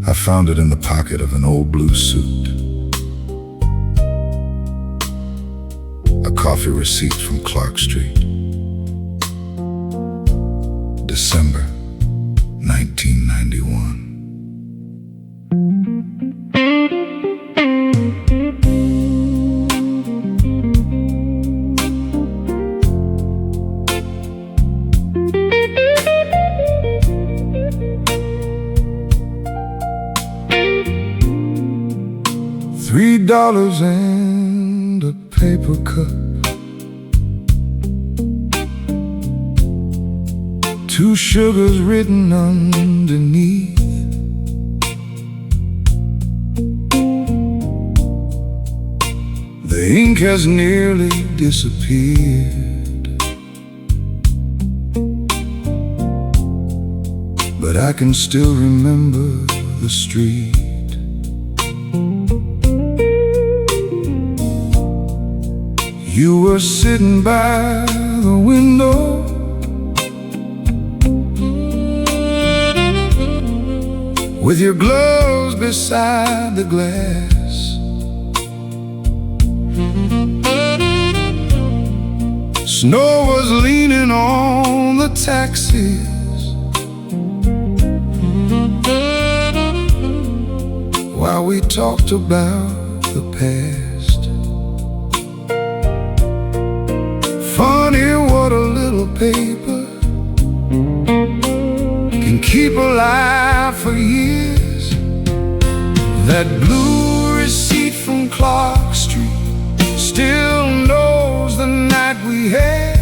I found it in the pocket of an old blue suit. A coffee receipt from Clark Street. December 1991. $3 and a paper cup, 2 sugars written underneath. The ink has nearly disappeared, but I can still remember the street. You were sitting by the window, with your gloves beside the glass. Snow was leaning on the taxis, while we talked about the past. Funny what a little paper can keep alive for years. That blue receipt from Clark Street still knows the night we had.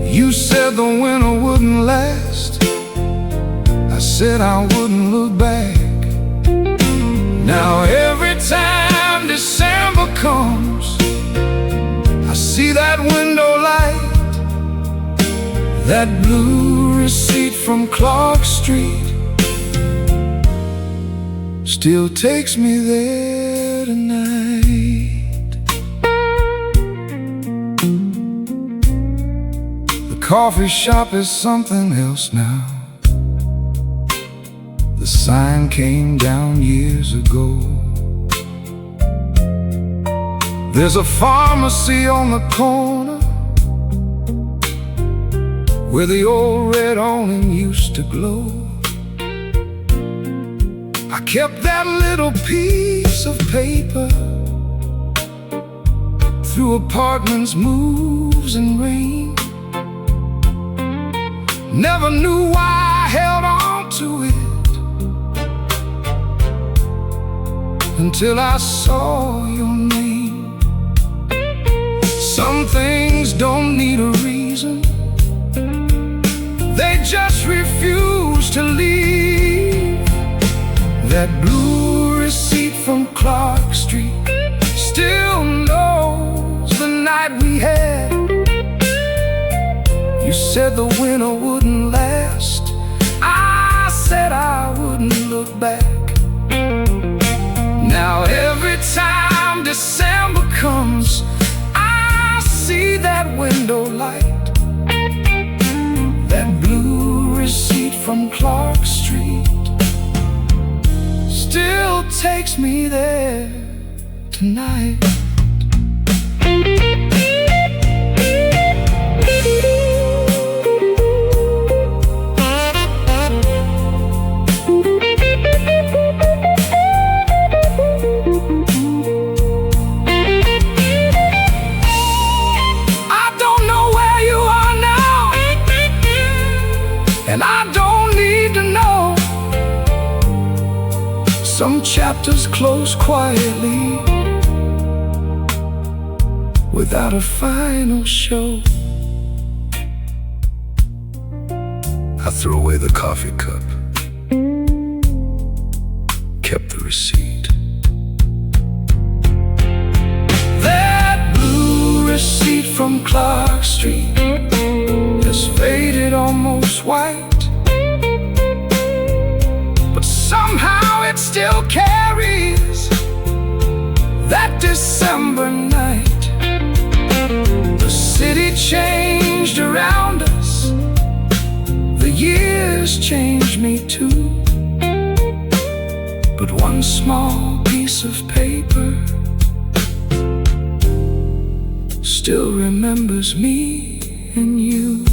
You said the winter wouldn't last. I said I wouldn't look back. Now every time December comes, I see that window light, that blue receipt from Clark Street still takes me there tonight. The coffee shop is something else now. The sign came down years ago. There's a pharmacy on the corner where the old red awning used to glow. I kept that little piece of paper through apartments, moves, and rain. Never knew why I held on to it until I saw your name. Some things don't need a reason, they just refuse to leave. That blue receipt from Clark Street still knows the night we had. You said the winter wouldn't last. I said I wouldn't look back. Now every time December comes, I see that window light, that blue receipt from Clark Street still takes me there tonight. And I don't need to know. Some chapters close quietly without a final show. I threw away the coffee cup, kept the receipt. That blue receipt from Clark Street has faded almost white. years changed me too, but one small piece of paper still remembers me and you.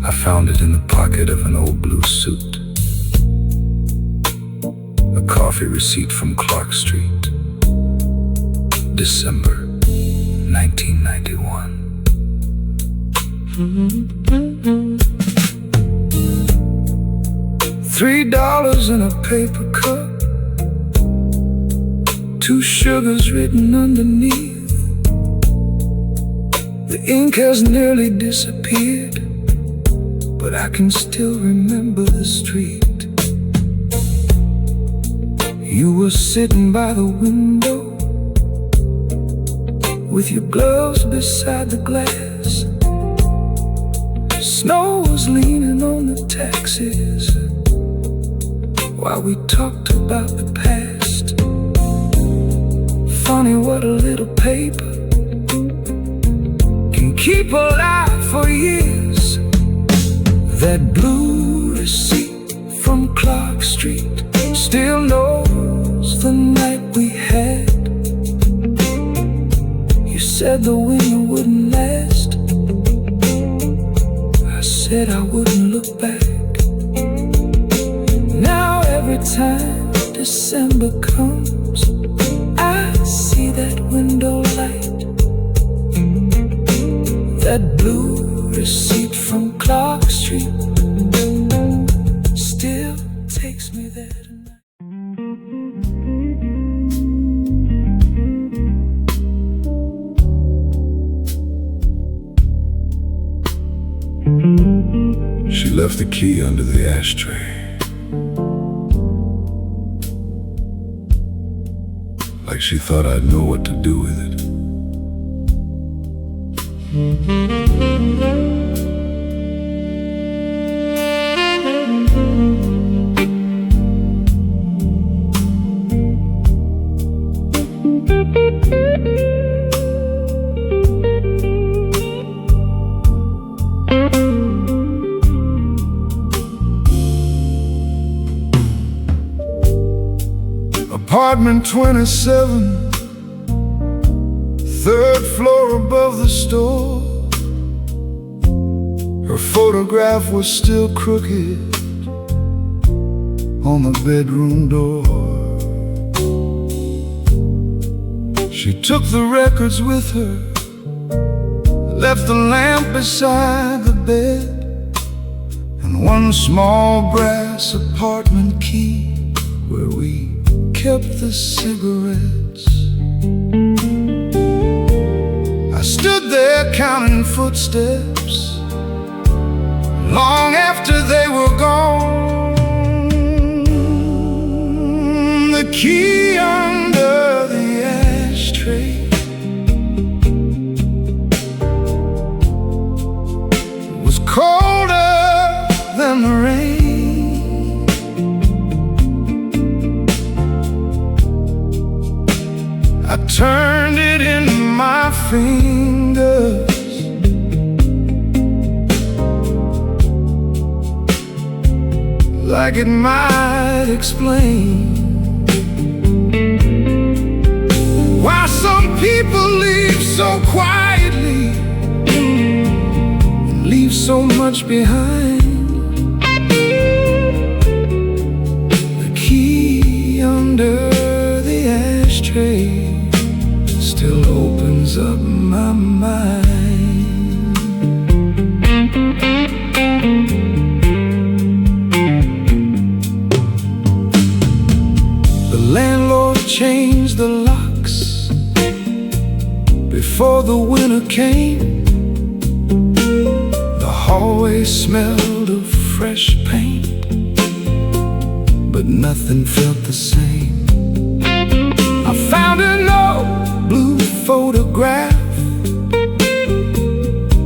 I found it in the pocket of an old blue suit, a coffee receipt from Clark Street, December 1991. $3 in a paper cup, 2 sugars written underneath. The ink has nearly disappeared, but I can still remember the street. You were sitting by the window with your gloves beside the glass. Snow was leaning on the taxis while we talked about the past. Funny what a little paper can keep alive for years. That blue receipt from Clark Street still knows the night we had. You said the winter wouldn't last. I said I wouldn't look back. Now every time December comes, I see that window light. That blue receipt from Clark Street still takes me there tonight. She left the key under the ashtray, like she thought I'd know what to do with it. Apartment 27, 3rd floor above the store. Her photograph was still crooked on the bedroom door. She took the records with her, left the lamp beside the bed, and one small brass apartment key where we kept the cigarettes. I stood there counting footsteps long after they were gone. The key under the ashtray was colder than the rain. I turned it in my fingers, like it might explain why some people leave so quietly and leave so much behind. The key ashtray still opens up my mind. The landlord changed the locks before the winter came. The hallway smelled of fresh paint, but nothing felt the same. I found an old blue photograph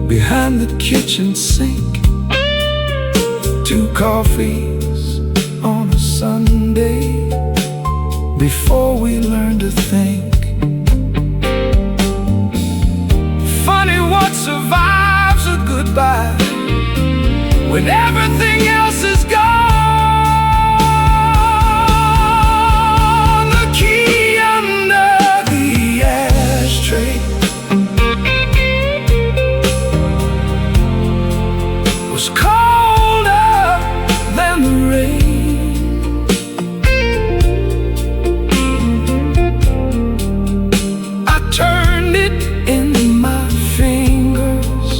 behind the kitchen sink. 2 coffees on a Sunday before we learned to think. Funny what survives a goodbye when everything else is gone. The key under the ashtray was colder than the rain. I turned it in my fingers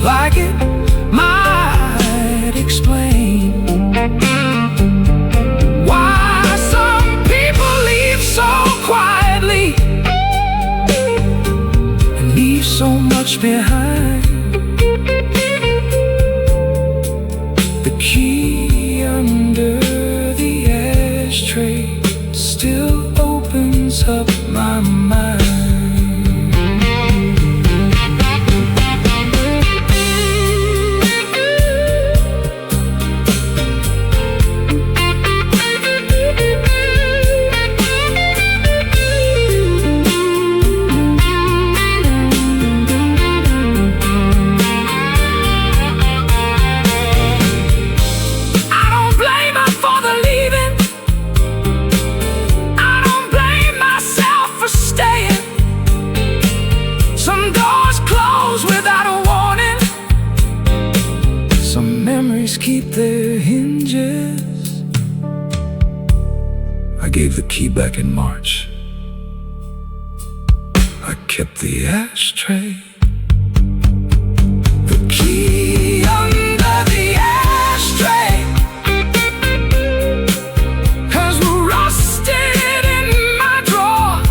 like it might explain why some people leave so quietly and leave so much behind. The key under the ashtray still opens up my mind. Keep their hinges. I gave the key back in March. I kept the ashtray. The key under the ashtray has rusted in my drawer.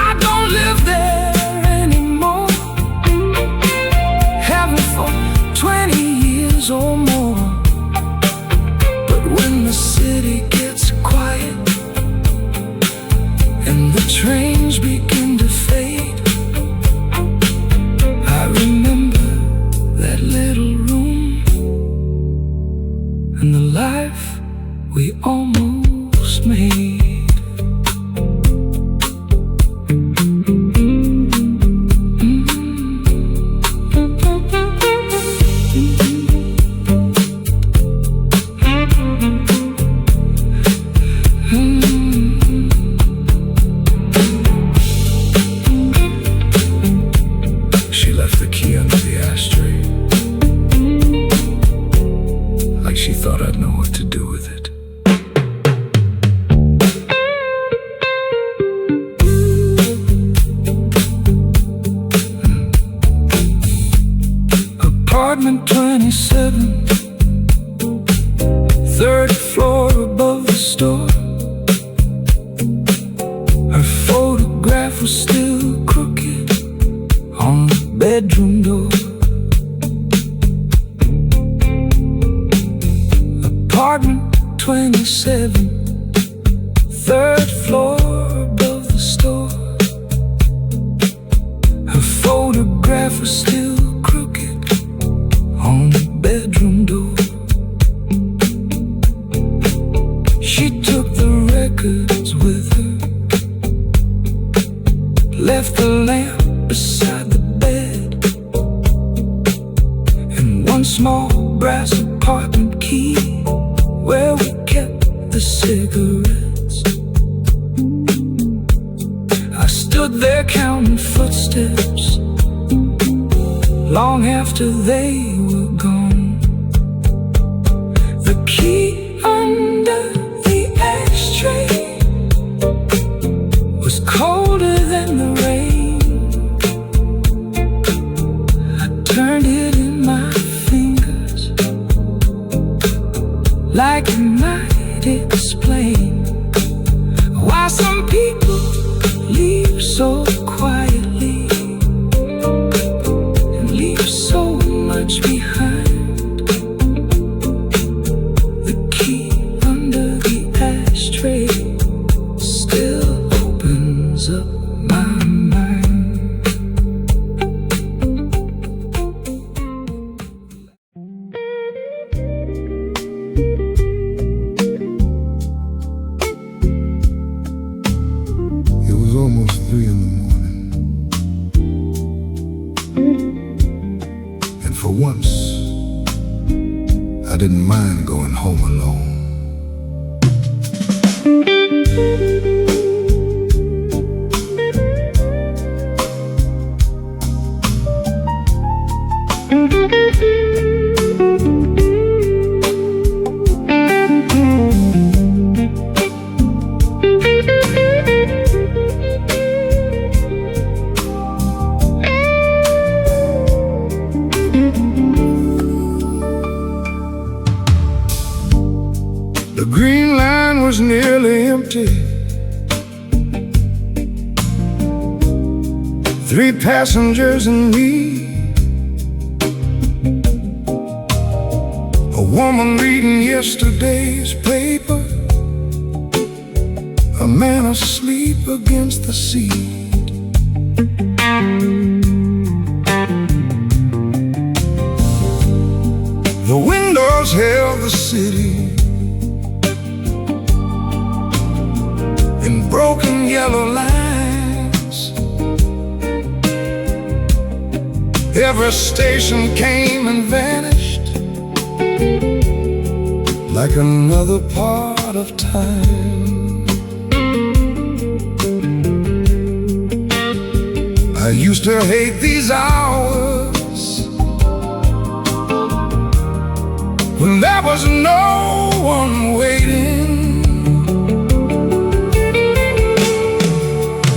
I don't live there anymore. Haven't for 20 or more. But when the city gets quiet and the trains begin to fade, I remember that little room and the life we almost made. She thought I'd know what to do with it. Apartment 27, 3rd floor above the store. Her photograph was still crooked on the bedroom door. Apartment 27, 3rd floor above the store. Her photograph was still crooked on the bedroom door. She took the records with her, left the lamp beside the bed, and one small brass apartment key where we kept the cigarettes. I stood there counting footsteps long after they were gone. The key like it might explain why some people leave so quietly and leave so much behind. The key under the ashtray still opens up my mind. It was almost 3 in the morning, and for once I didn't mind going home alone. The green line was nearly empty. 3 passengers and me. A woman reading yesterday's paper, a man asleep against the seat. The windows held the city in broken yellow lines. Every station came and vanished like another part of time. I used to hate these hours when there was no one waiting.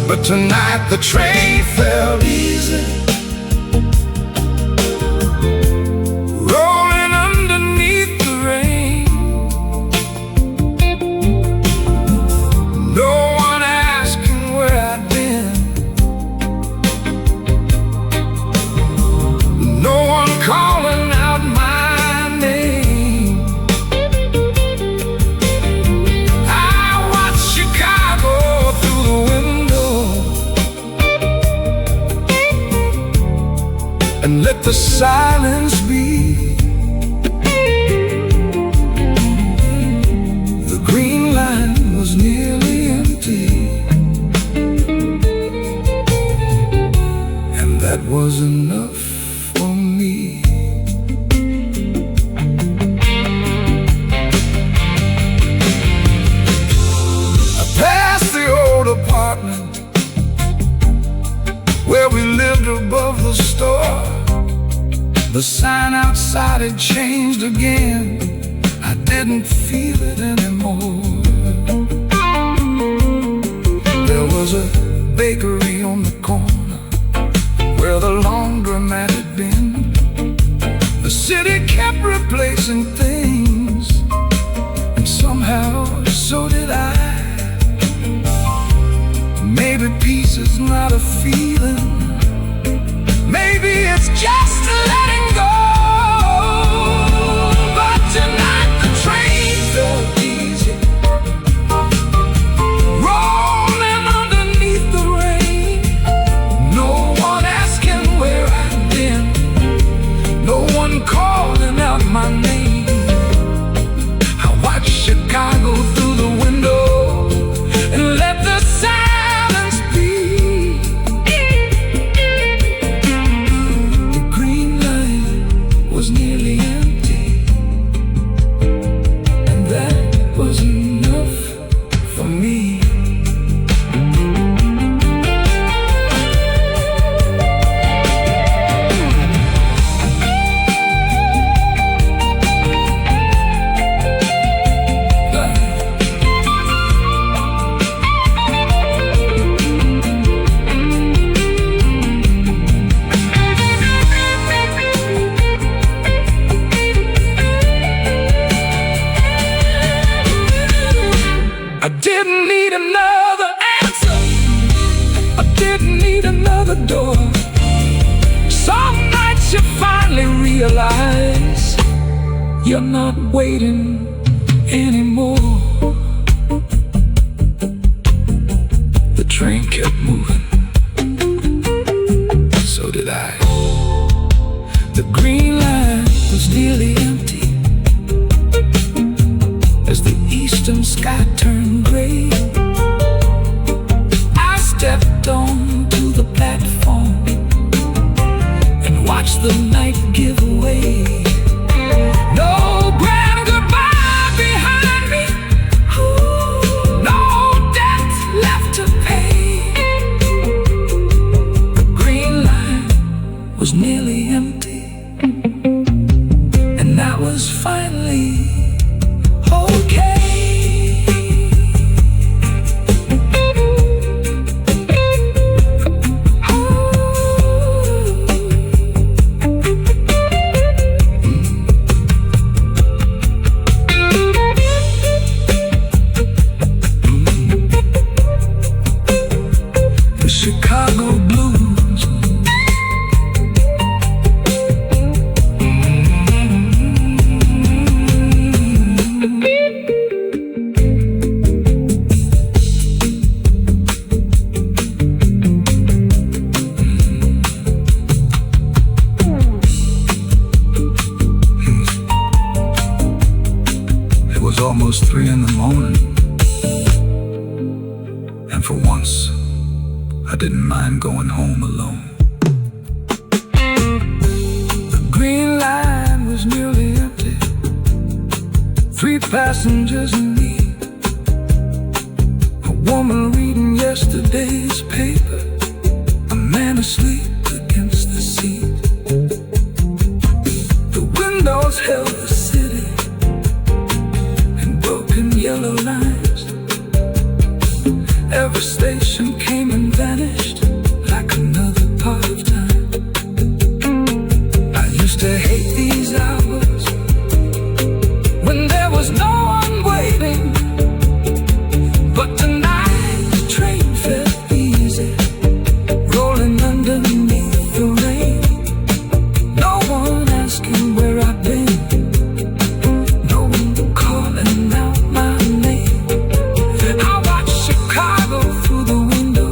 But tonight the train felt easy, rolling underneath the rain. No one asking where I'd been, no one calling out my name. I watched Chicago through the window and let the silence be. The green line was nearly empty, and that was enough for me. I passed the old apartment where we lived above the store. The sign outside had changed again. I didn't feel it anymore. There was a bakery on the corner where the laundromat had been. The city kept replacing things, and somehow so did I. Maybe peace is not a feeling, maybe it's just letting go. But tonight the train felt easy, rolling underneath the rain. No one asking where I'd been, no one calling out my name. need another answer. I didn't need another door. Some nights you finally realize you're not waiting anymore. The train kept moving, so did I. The green line was nearly empty as the eastern sky turned gray. I stepped onto the platform and watched the night give way. No grand goodbye behind me, no debt left to pay. The green line was nearly empty, and that was finally okay. The Chicago Blues. It was almost 3 in the morning, and for once I didn't mind going home alone. The green line was nearly empty, 3 passengers and me, a woman reading yesterday's paper, a man asleep against the seat. The windows held the city in broken yellow lines. Every station came and vanished like another part of time. I used to hate these hours when there was no one waiting, but tonight the train felt easy, rolling underneath the rain. No one asking where I've been, no one calling out my name. I watched Chicago through the window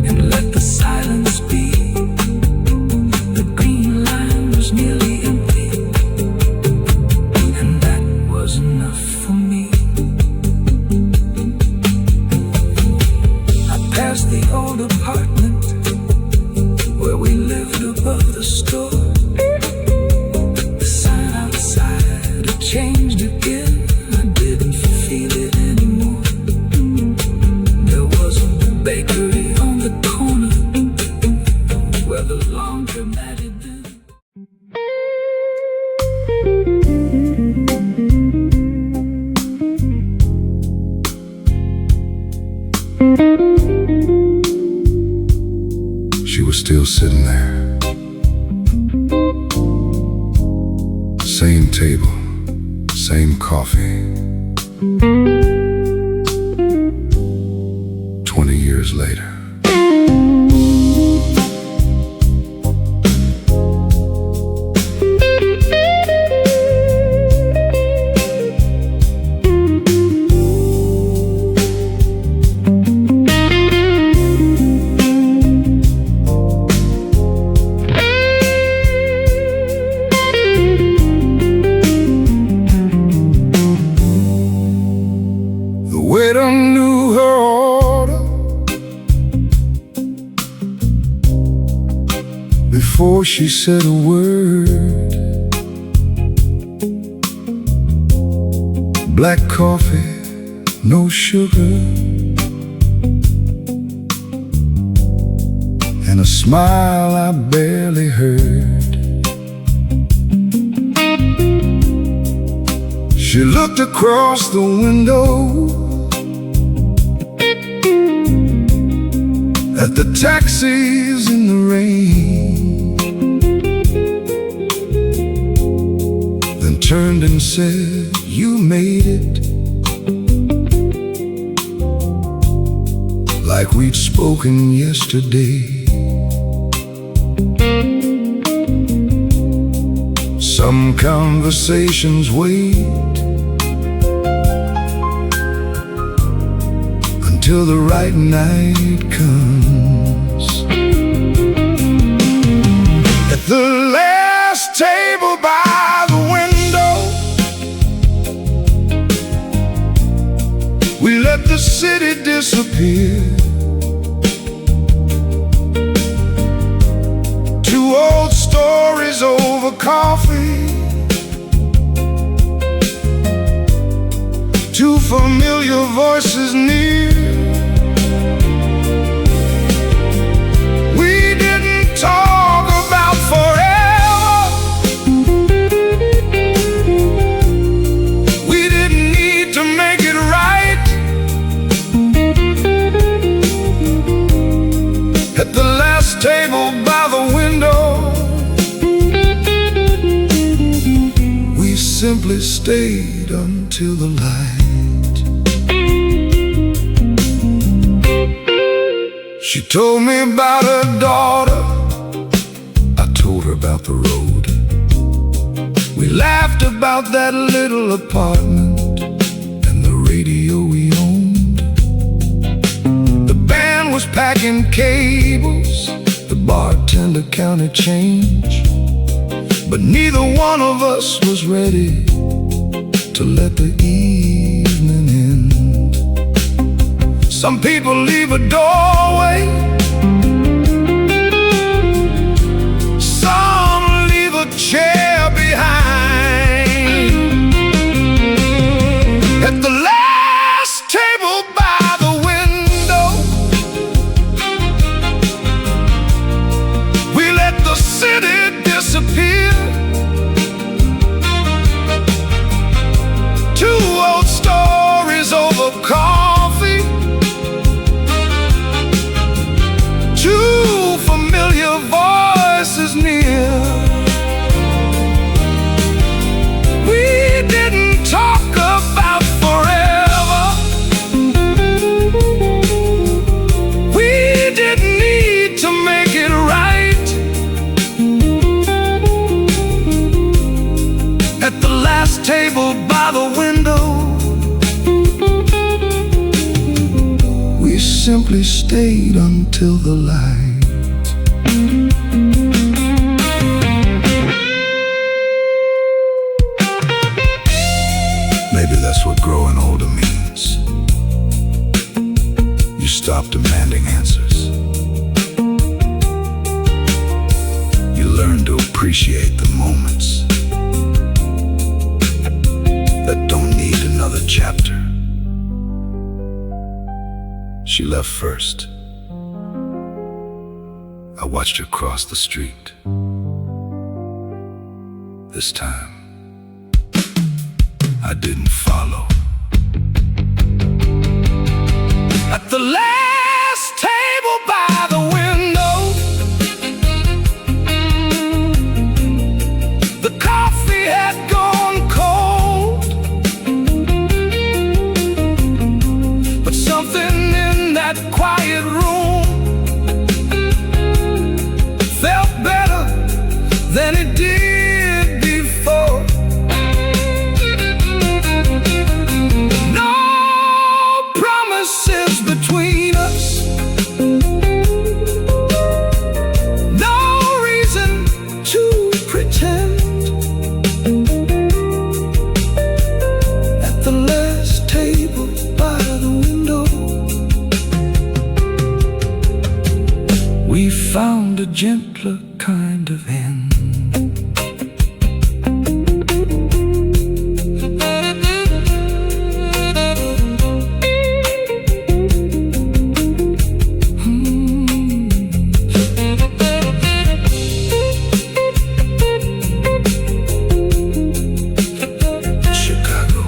and let the silence be. The green line was nearly empty, and that was enough for me. I passed the old apartment where we lived above the store. The sign outside had changed again. I didn't feel it anymore. There was a bakery on the corner where the laundromat had been. She was still sitting there. Same table, same coffee. 20 years later. The waiter knew her order before she said a word. Black coffee, no sugar, and a smile I barely heard. She looked across the window at the taxis in the rain, then turned and said, "You made it." like we'd spoken yesterday. Some conversations wait until the right night comes. At the last table by the window, we let the city disappear. Two old stories over coffee, two familiar voices near. We didn't talk about forever, we didn't need to make it right. At the last table by the window, we simply stayed until the light. She told me about her daughter, I told her about the road. We laughed about that little apartment and the radio we owned. The band was packing cables, the bartender counted change, but neither one of us was ready to let the evening end. Some people leave a doorway, some leave a chair behind. At the last table by the window, we let the city disappear. Two old stories over coffee, two familiar voices near. We didn't talk about forever, we didn't need to make it right. At the last table by the window, we simply stayed until the light. Maybe that's what growing older means. You stop demanding answers. You learn to appreciate the moments that don't need another chapter. She left first. I watched her cross the street. This time, I didn't follow. At the last table by the window, the coffee had gone cold, but something in that quiet room felt better than it did before. No promises between us, no reason to pretend. At the last table by the window, we found a gentler kind of end. Chicago.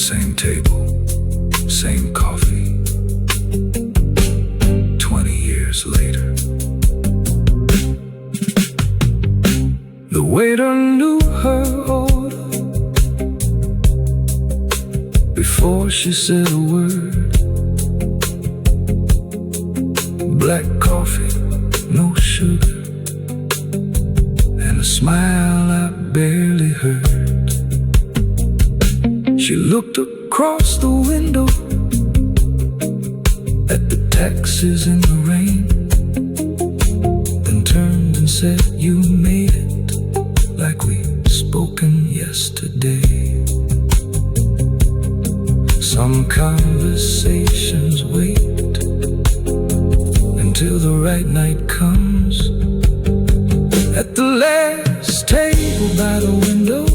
Same table, same coffee. 20 years later, the waiter knew her order before she said a word. Black coffee, no sugar, and a smile I barely heard. She looked across the window at the taxis in the rain, then turned and said, "You made it, like we spoken yesterday." Some conversations wait until the right night comes. At the last table by the window,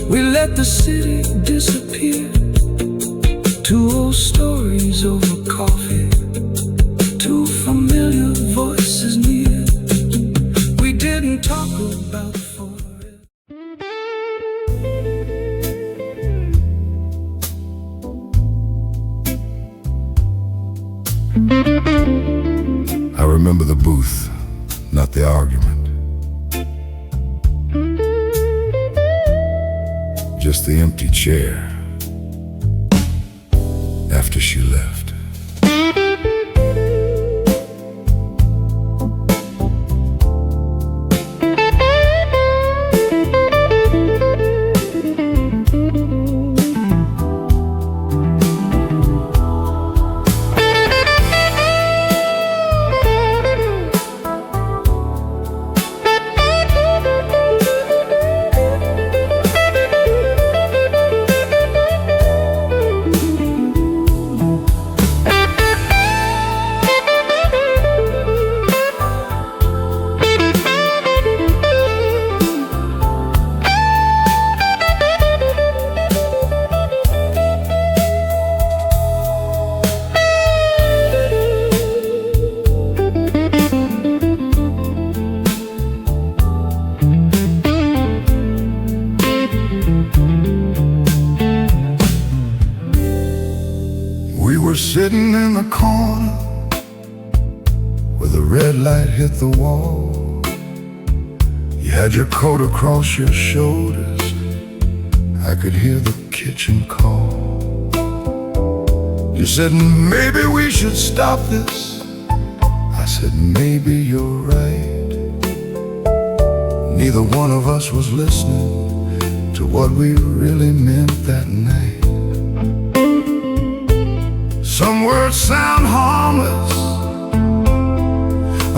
we let the city disappear. Two old stories over coffee, two familiar voices near. We didn't talk about forever. I remember the booth, not the argument. Just the empty chair after she left. We were sitting in the corner where the red light hit the wall. You had your coat across your shoulders. I could hear the kitchen call. You said, "Maybe we should stop this." I said, "Maybe you're right." Neither one of us was listening to what we really meant that night. Some words sound harmless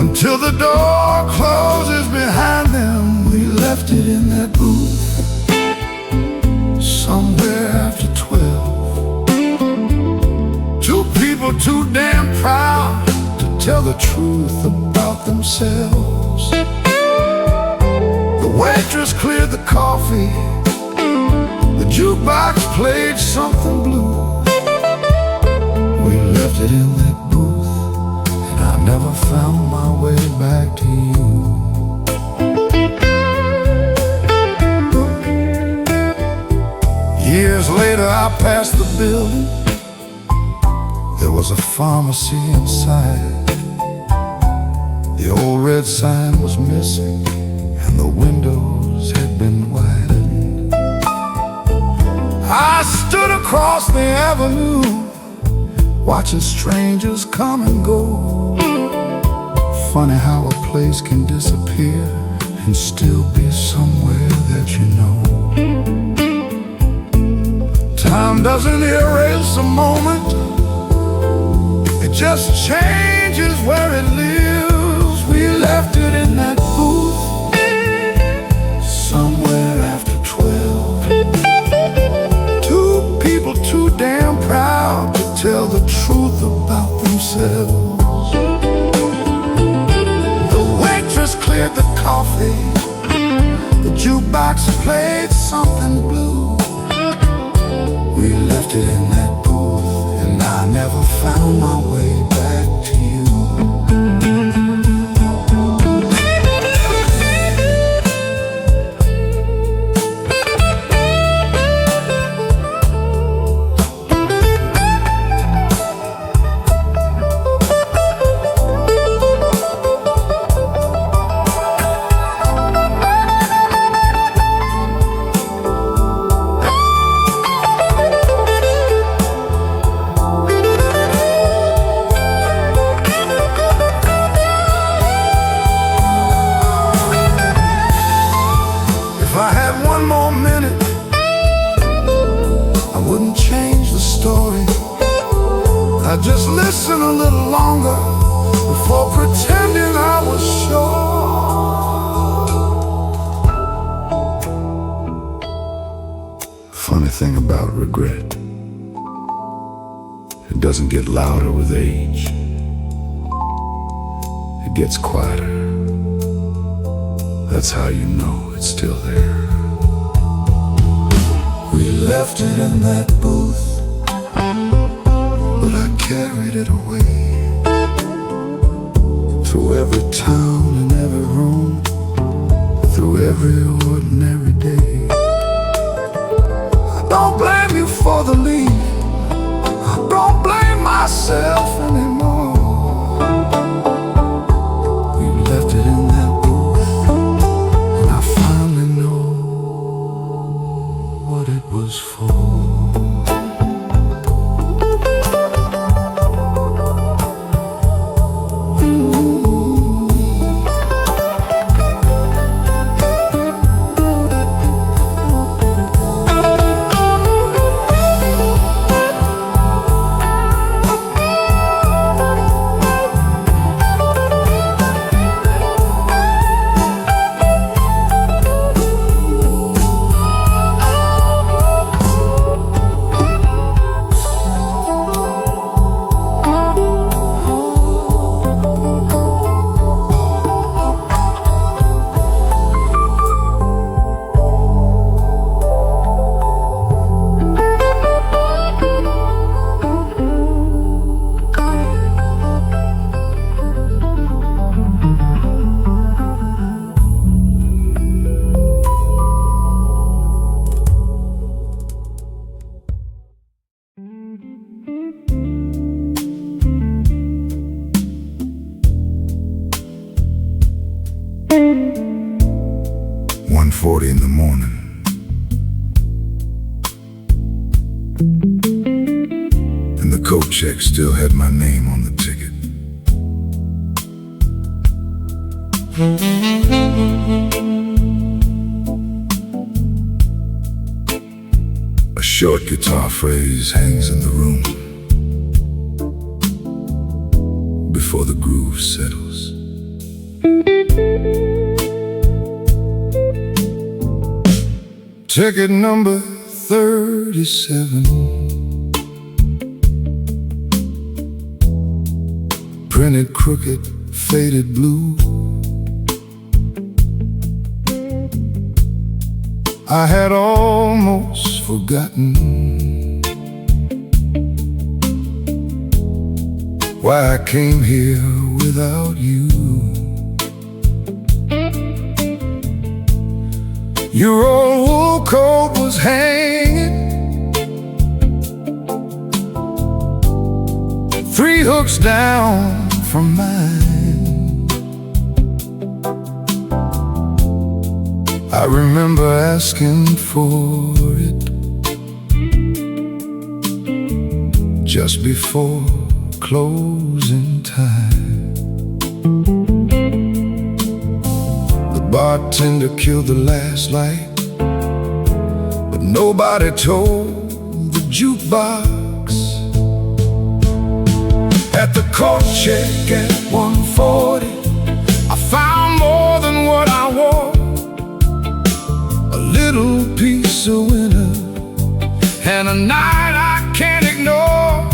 until the door closes behind them. We left it in that booth somewhere after 12. Two people too damn proud to tell the truth about themselves. The waitress cleared the coffee, the jukebox played something blue. We left it in that booth, and I never found my way back to you. Years later I passed the building. There was a pharmacy inside. The old red sign was missing, and the windows had been widened. I stood across the avenue, watching strangers come and go. Funny how a place can disappear and still be somewhere that you know. Time doesn't erase a moment, it just changes where it lives. We left it in that booth somewhere after 12. Two people too damn proud to tell the truth about themselves. The waitress cleared the coffee, the jukebox played something blue. We left it in that booth, and I never found my way back to you. just listen a little longer before pretending I was sure. Funny thing about regret, it doesn't get louder with age. It gets quieter. That's how you know it's still there. We left it in that booth, but I carried it away through every town and every room, through every ordinary day. I don't blame you for the leave, I don't blame myself anymore. We left it in that booth, and I finally know what it was for. In the morning, and the coat check still had my name on the ticket. A short guitar phrase hangs in the room before the groove settles. Ticket number 37, printed crooked, faded blue. I had almost forgotten why I came here without you. Your old wool coat was hanging 3 hooks down from mine. I remember asking for it just before closing time. The bartender killed the last light, but nobody told the jukebox. At the coat check at 1:40, I found more than what I wore. A little piece of winter and a night I can't ignore.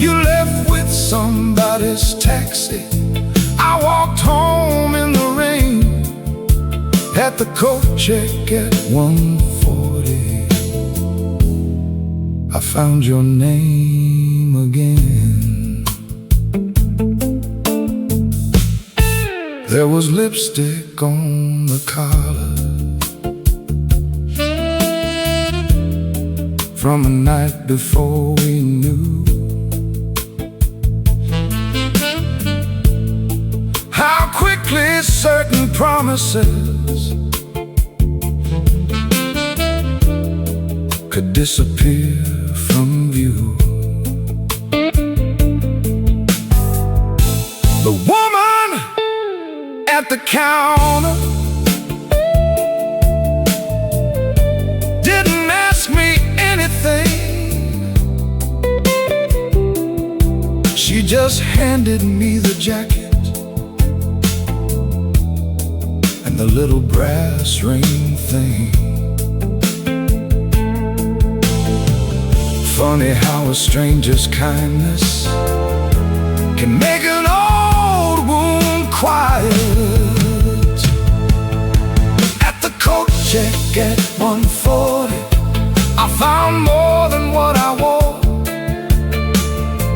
You left with somebody's taxi, I walked home in the rain. At the coat check at 1:40, I found your name again. There was lipstick on the collar from a night before we knew. How quickly certain promises could disappear from view. The woman at the counter didn't ask me anything. just handed me the jacket and the little brass ring thing. Funny how a stranger's kindness can make an old wound quiet. At the coat check at 140, I found more than what I wore.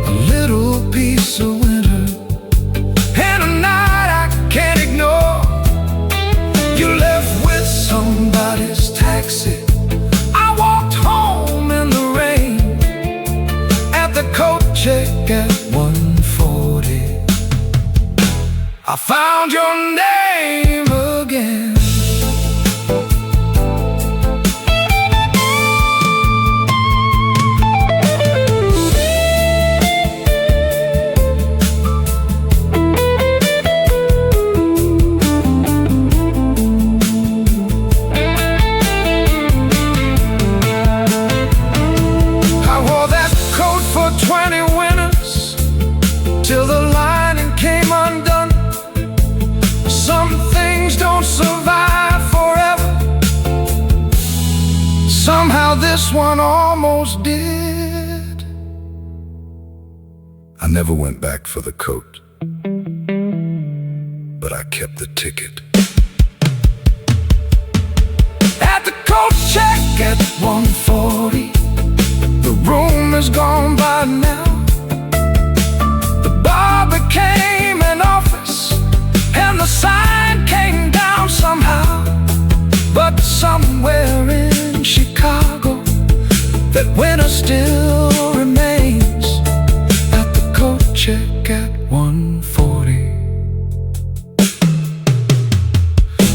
A little piece of winter and a night I can't ignore. You left with somebody's taxi. I walked home in the rain. At the coat check at 140, I found your name again. Till the lining came undone. Some things don't survive forever. Somehow this one almost did. I never went back for the coat, but I kept the ticket. At the coat check at 140, the room is gone by now. Became an office and the sign came down somehow. But somewhere in Chicago, that winter still remains. At the coat check at 140,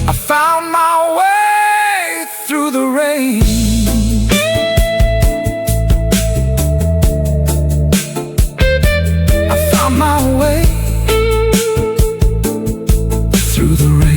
I found my way through the rain. My way through the rain.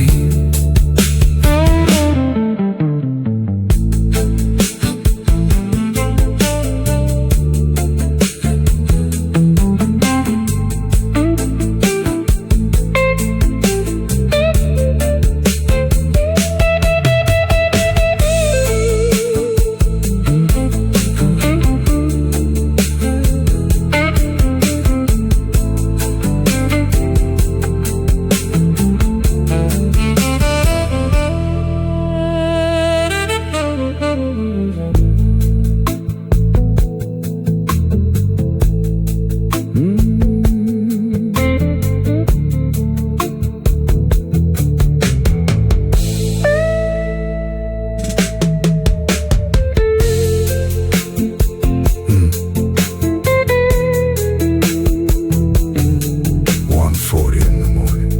1:40 in the morning,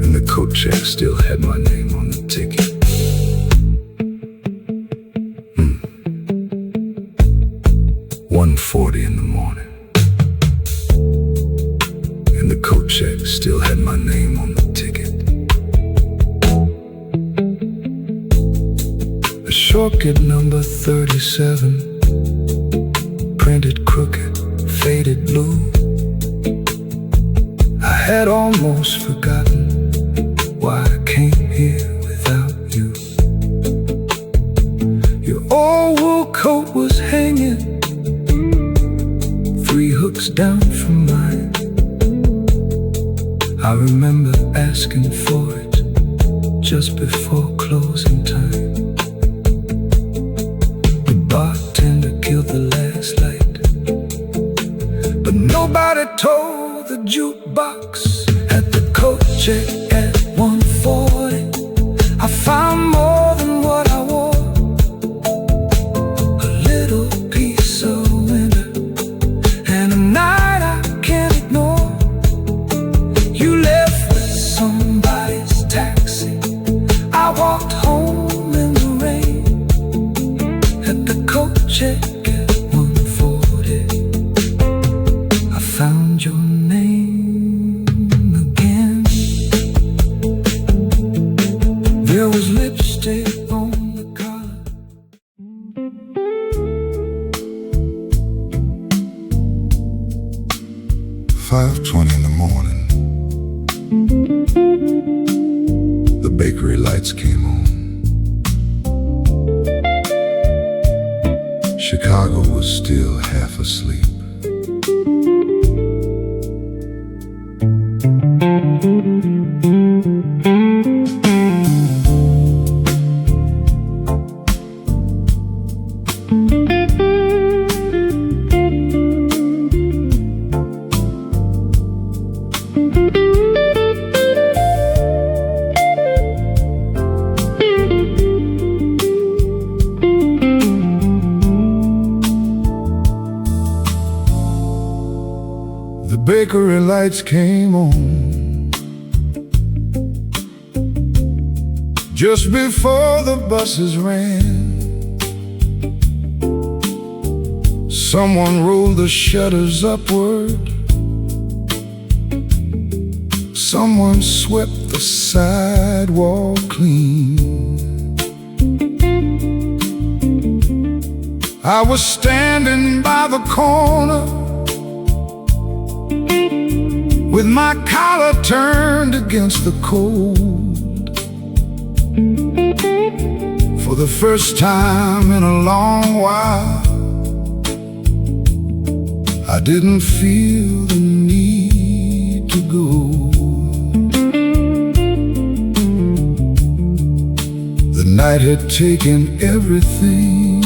and the coat check still had my name on the ticket. 1:40 in the morning, and the coat check still had my name on the ticket. A shortcut number 37, printed crooked, faded blue. I had almost forgotten why I came here without you. Your old wool coat was hanging 3 hooks down from mine. I remember asking for it just before closing time. The bartender killed the last light, but nobody told the jukebox. At the coat check at 1:40, I found more than what I wore. A little piece of winter and a night I can't ignore. You left with somebody's taxi. I walked home in the rain. At the coat check at 1:40, I found your name again. There was lipstick on the collar. 5:20 in the morning, the bakery lights came on. Chicago was still half asleep. The bakery lights came on just before the buses ran. Someone rolled the shutters upward. Someone swept the sidewalk clean. I was standing by the corner with my collar turned against the cold. For the first time in a long while, I didn't feel the need to go. The night had taken everything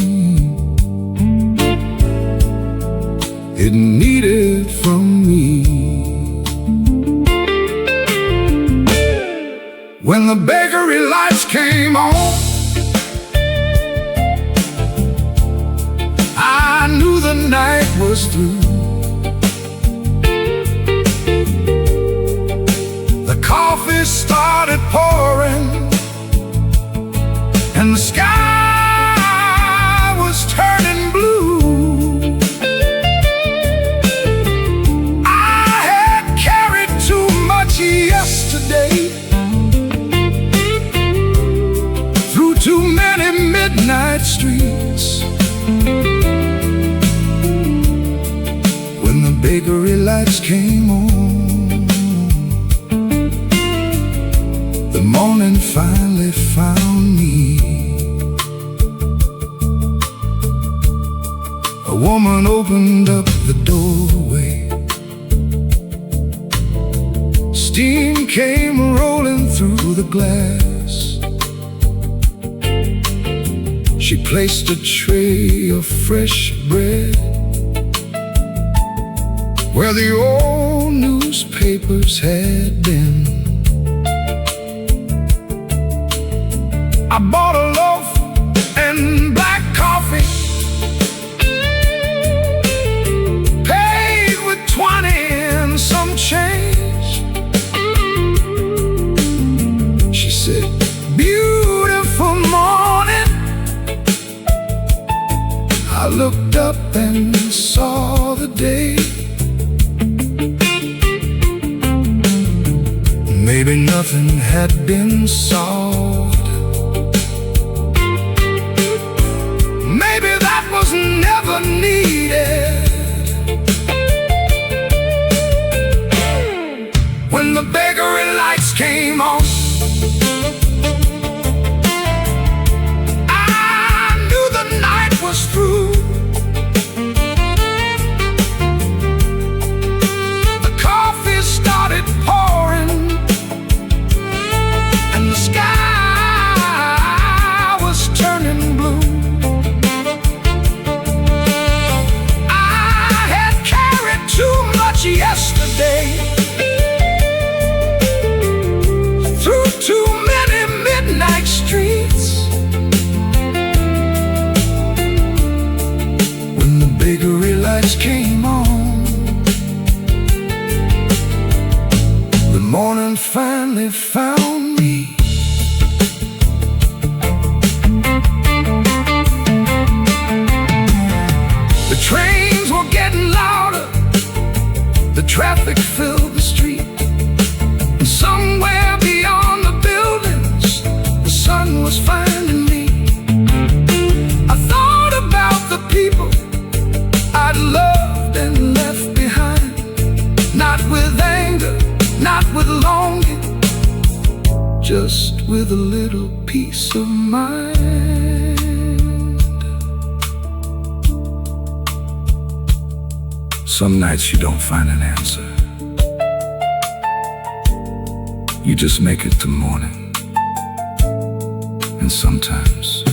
it needed from me. When the bakery lights came on, I knew the night was through. The coffee started pouring, and the sky was turning blue. I had carried too much yesterday, too many midnight streets. When the bakery lights came on, the morning finally found me. A woman opened up the doorway. Steam came rolling through the glass. She placed a tray of fresh bread where the old newspapers had been. I bought a loaf and black coffee, paid with 20 and some change. She said, "Beautiful morning." I looked up and saw the day. Maybe nothing had been solved. Maybe that was never needed. When the bakery lights came on, was through. The coffee started pouring, and the sky was turning blue. I had carried too much yesterday, through too many midnight streets. Bakery lights came on, the morning finally found me. The trains were getting louder, the traffic filled the street, and somewhere beyond the buildings, the sun was finding me. I thought about the people I'd loved and left behind, not with a little peace of mind. Some nights you don't find an answer. You just make it to morning. And sometimes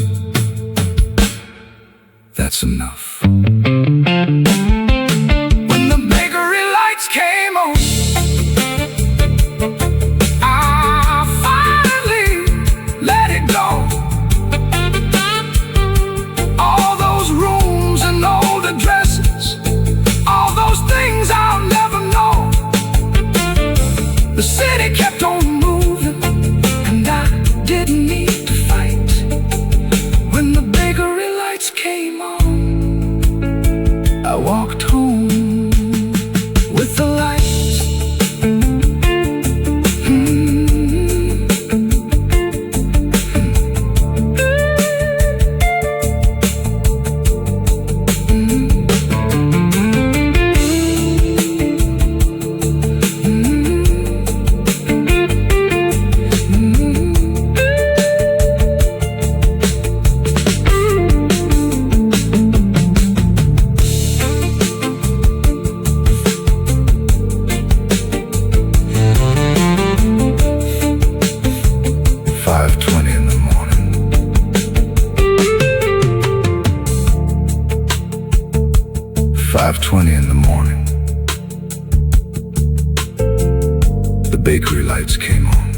that's enough. When the bakery lights came on, I finally let it go. All those rooms and old addresses, all those things I'll never know. The city kept on moving, and I didn't need to fight. When the bakery lights came on, I walked home with the lights. 5:20 in the morning. 5:20 in the morning. The bakery lights came on.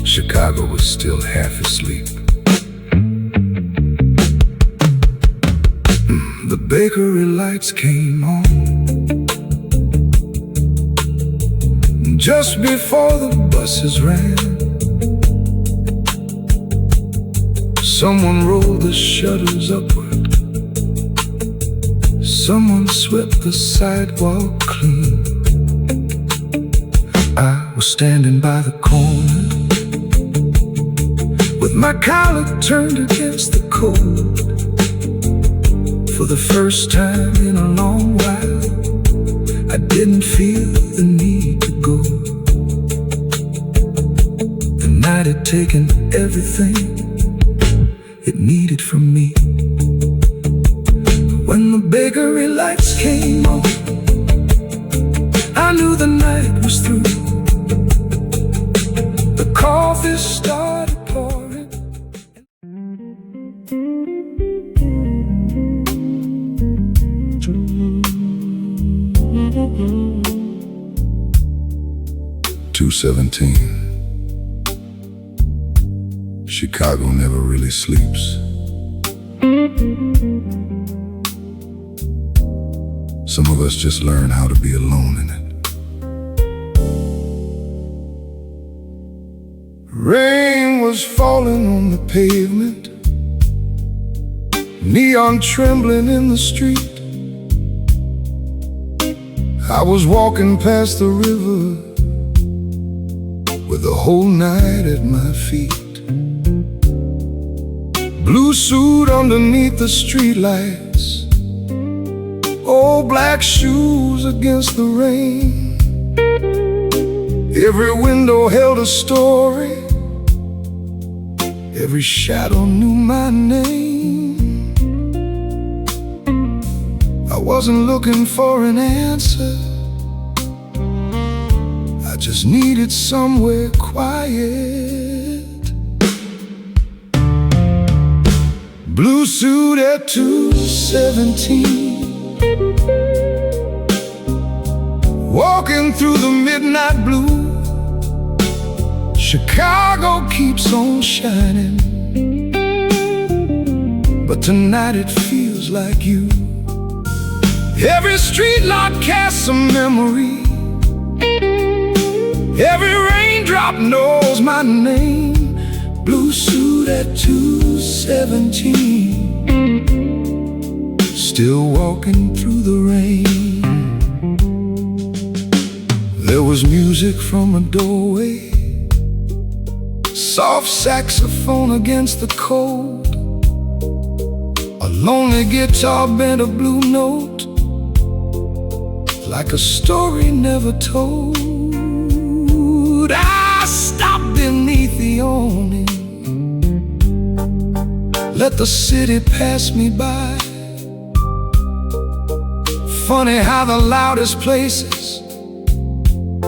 Chicago was still half asleep. The bakery lights came on just before the buses ran. Someone rolled the shutters upward. Someone swept the sidewalk clean. I was standing by the corner with my collar turned against the cold. For the first time in a long while, I didn't feel the need to go. The night had taken everything it needed from me. When the bakery lights came on, I knew the night was through. The coffee started pouring. 2:17. Chicago never really sleeps. Some of us just learn how to be alone in it. Rain was falling on the pavement, neon trembling in the street. I was walking past the river with the whole night at my feet. Blue suit underneath the streetlights, old black shoes against the rain. Every window held a story, every shadow knew my name. I wasn't looking for an answer, I just needed somewhere quiet. Blue suit at 2:17, walking through the midnight blue. Chicago keeps on shining, but tonight it feels like you. Every street light casts a memory, every raindrop knows my name. Blue suit at 2:17, still walking through the rain. There was music from a doorway, soft saxophone against the cold. A lonely guitar bent a blue note, like a story never told. I stop beneath the awning, let the city pass me by. Funny how the loudest places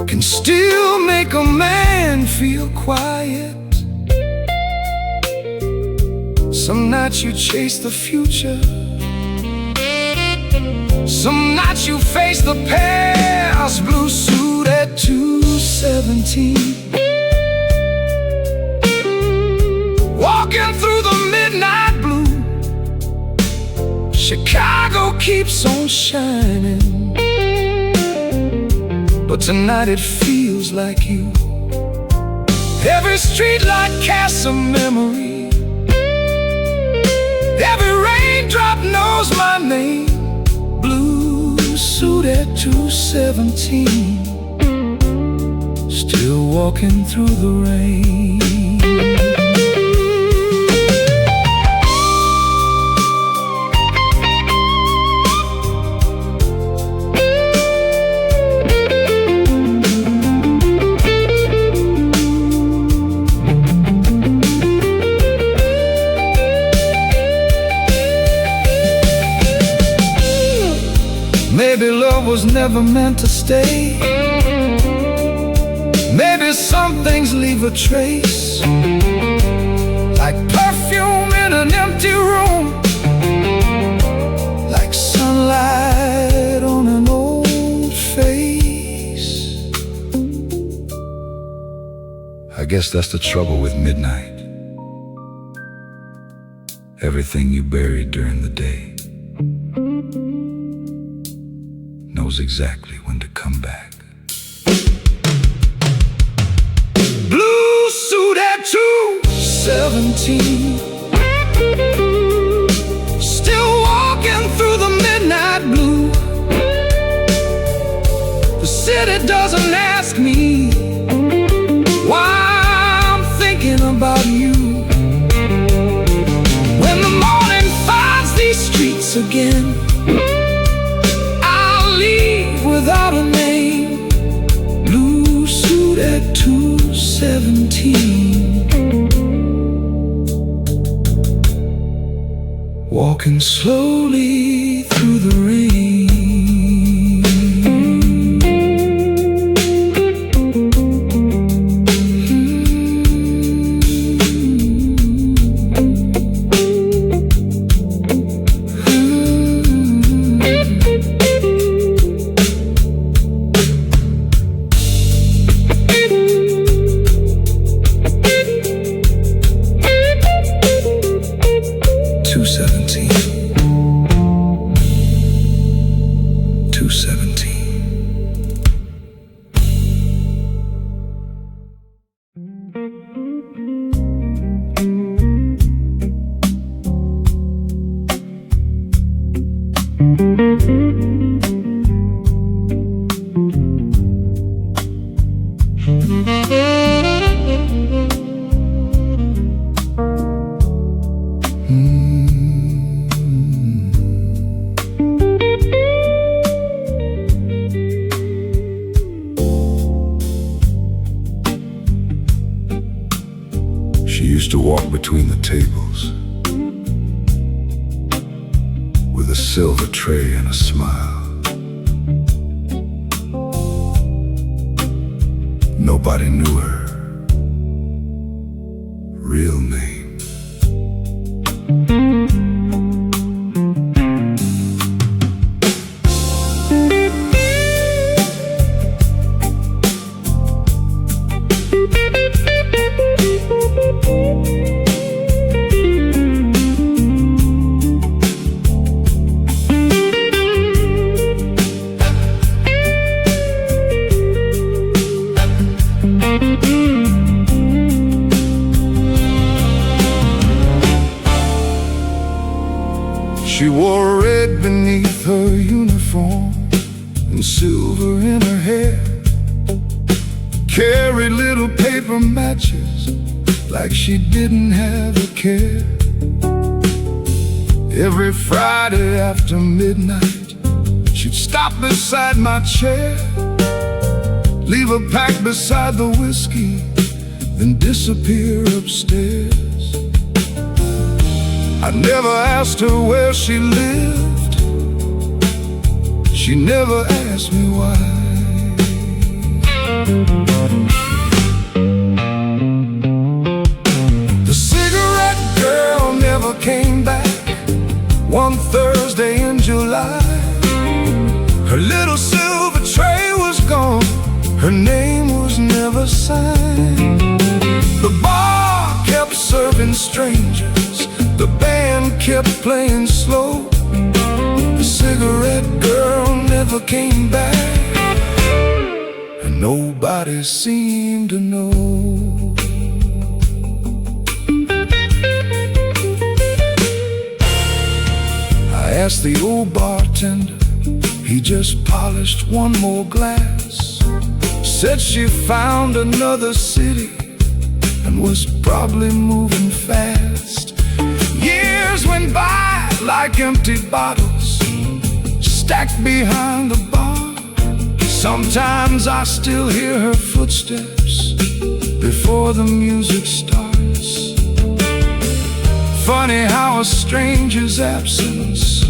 can still make a man feel quiet. Some nights you chase the future, some nights you face the past. Blue suit at 217, walking through the midnight blue. Chicago keeps on shining, but tonight it feels like you. Every street light casts a memory, every raindrop knows my name. Blue suit at 217, still walking through the rain. Maybe love was never meant to stay. Maybe some things leave a trace, like perfume in an empty room, like sunlight on an old face. I guess that's the trouble with midnight. Everything you buried during the day knows exactly when to come back. Blue suit at 217, still walking through the midnight blue. The city doesn't ask me why I'm thinking about you. When the morning finds these streets again, without a name. Blue suit at 217, walking slowly through the rain. She used to walk between the tables with a silver tray and a smile. Nobody knew her real name. She wore red beneath her uniform and silver in her hair, carried little paper matches like she didn't have a care. Every Friday after midnight, she'd stop beside my chair, leave a pack beside the whiskey, then disappear upstairs. I never asked her where she lived. She never asked me why. The cigarette girl never came back. One Thursday in July, her little silver tray was gone. Her name was never signed. The bar kept serving strangers. The band kept playing slow. The cigarette girl never came back, and nobody seemed to know. I asked the old bartender, he just polished one more glass. Said she found another city and was probably moving fast. Years went by like empty bottles stacked behind the bar. Sometimes I still hear her footsteps before the music starts. Funny how a stranger's absence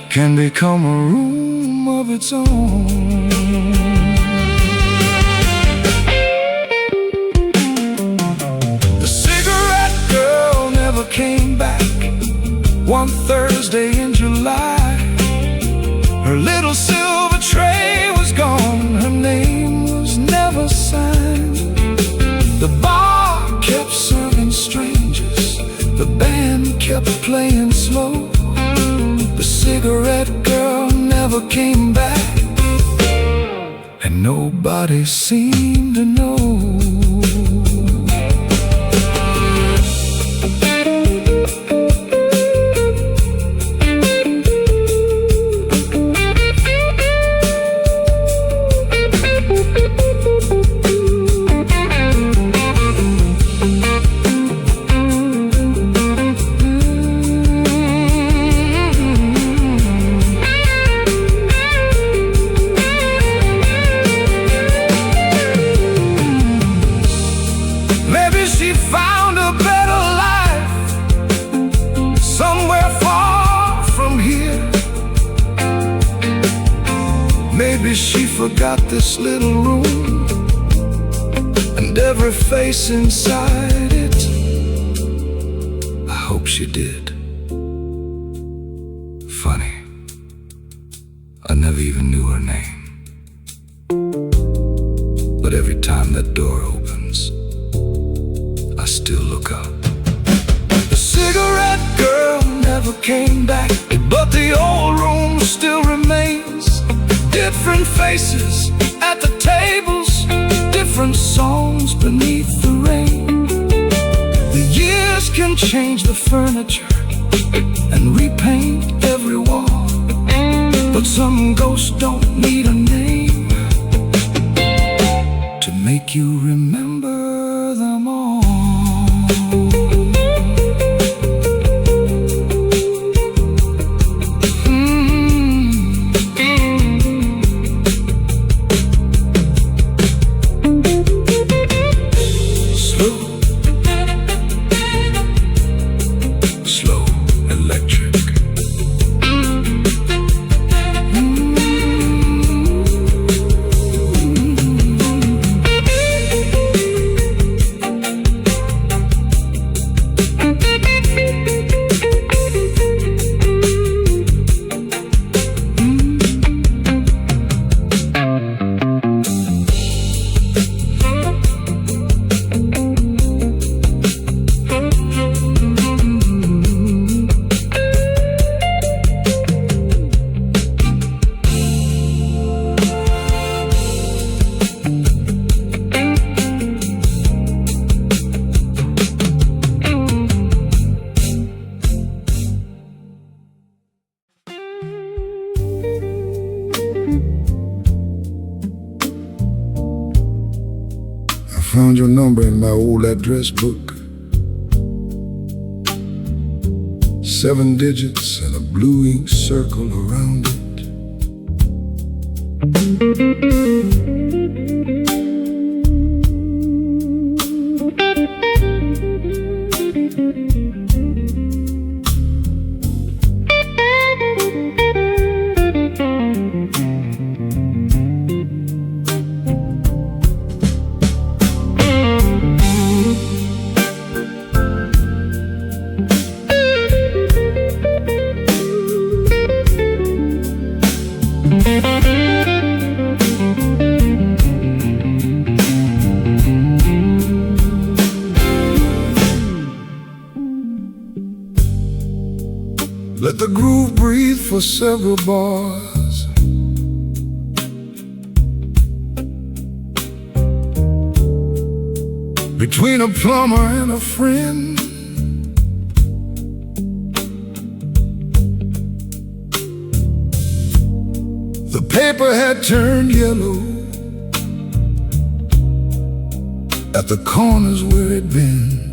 can become a room of its own. The cigarette girl never came back. One Thursday in July, her little silver tray was gone. Her name was never signed. The bar kept serving strangers. The band kept playing slow. The cigarette girl never came back, and nobody seemed to know. She found a better life somewhere far from here. Maybe she forgot this little room and every face inside it. I hope she did. Funny, I never even knew her name. But every time that door opens, I still look up. The cigarette girl never came back, but the old room still remains. Different faces at the tables, different songs beneath the rain. The years can change the furniture and repaint every wall, but some ghosts don't need a name to make you remember them all. Found your number in my old address book. 7 digits and a blue ink circle around it. Let the groove breathe for several bars. Between a plumber and a friend, the paper had turned yellow at the corners where it bends.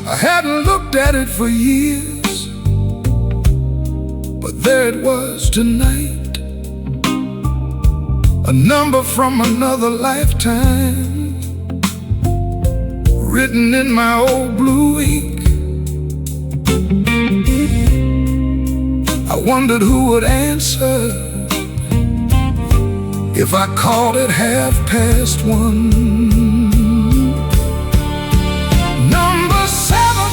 I hadn't looked at it for years, but there it was tonight, a number from another lifetime, written in my old blue ink. I wondered who would answer if I called it 1:30. Number 7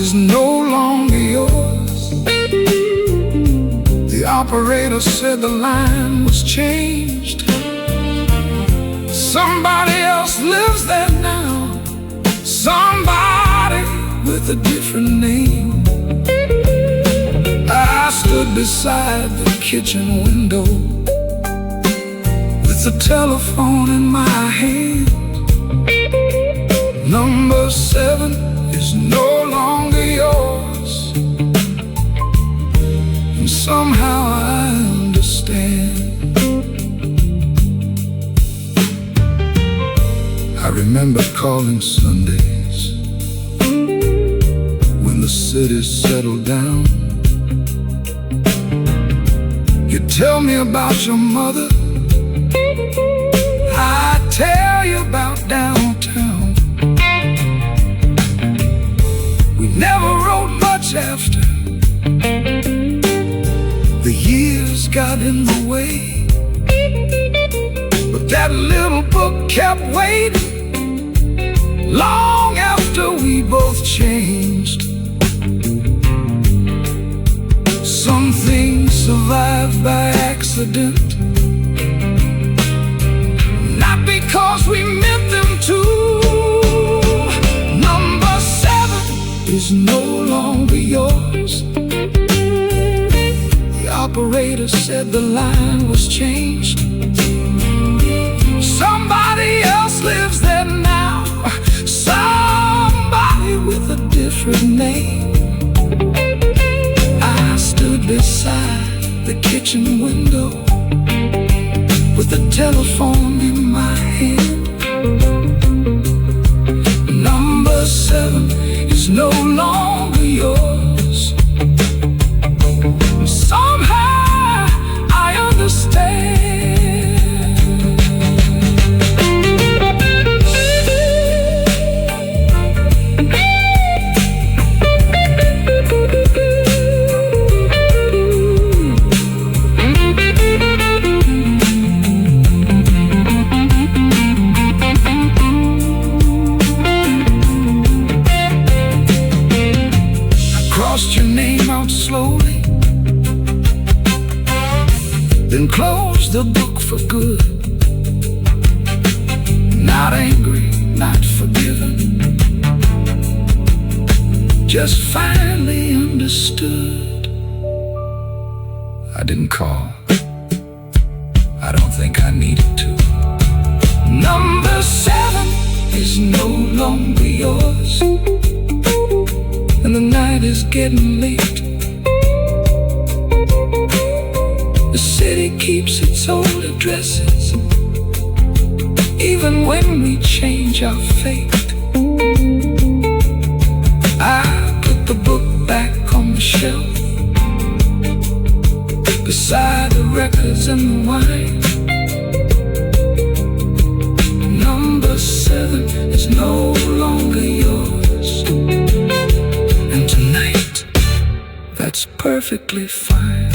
is no longer yours. The operator said the line was changed. Somebody else lives there now, somebody with a different name. I stood beside the kitchen window with the telephone in my hand. Number 7 is no longer yours, and somehow I understand. I remember calling Sundays when the city settled down. You tell me about your mother, I tell you about downtown. We never wrote much after, the years got in the way, but that little book kept waiting long after we both changed. Some things survive by accident, not because we meant them to. Number 7 is no longer yours. The operator said the line was changed. Somebody else lives there now, somebody with a different name. Beside the kitchen window with the telephone in my hand. Number 7 is no longer yours. Somehow I understand. Your name out slowly, then close the book for good. Not angry, not forgiven, just finally understood. I didn't call, I don't think I needed to. Number 7 is no longer yours, and the night is getting late. The city keeps its old addresses, even when we change our fate. I put the book back on the shelf, beside the records and the wine. Number 7 is no longer yours, and tonight, that's perfectly fine.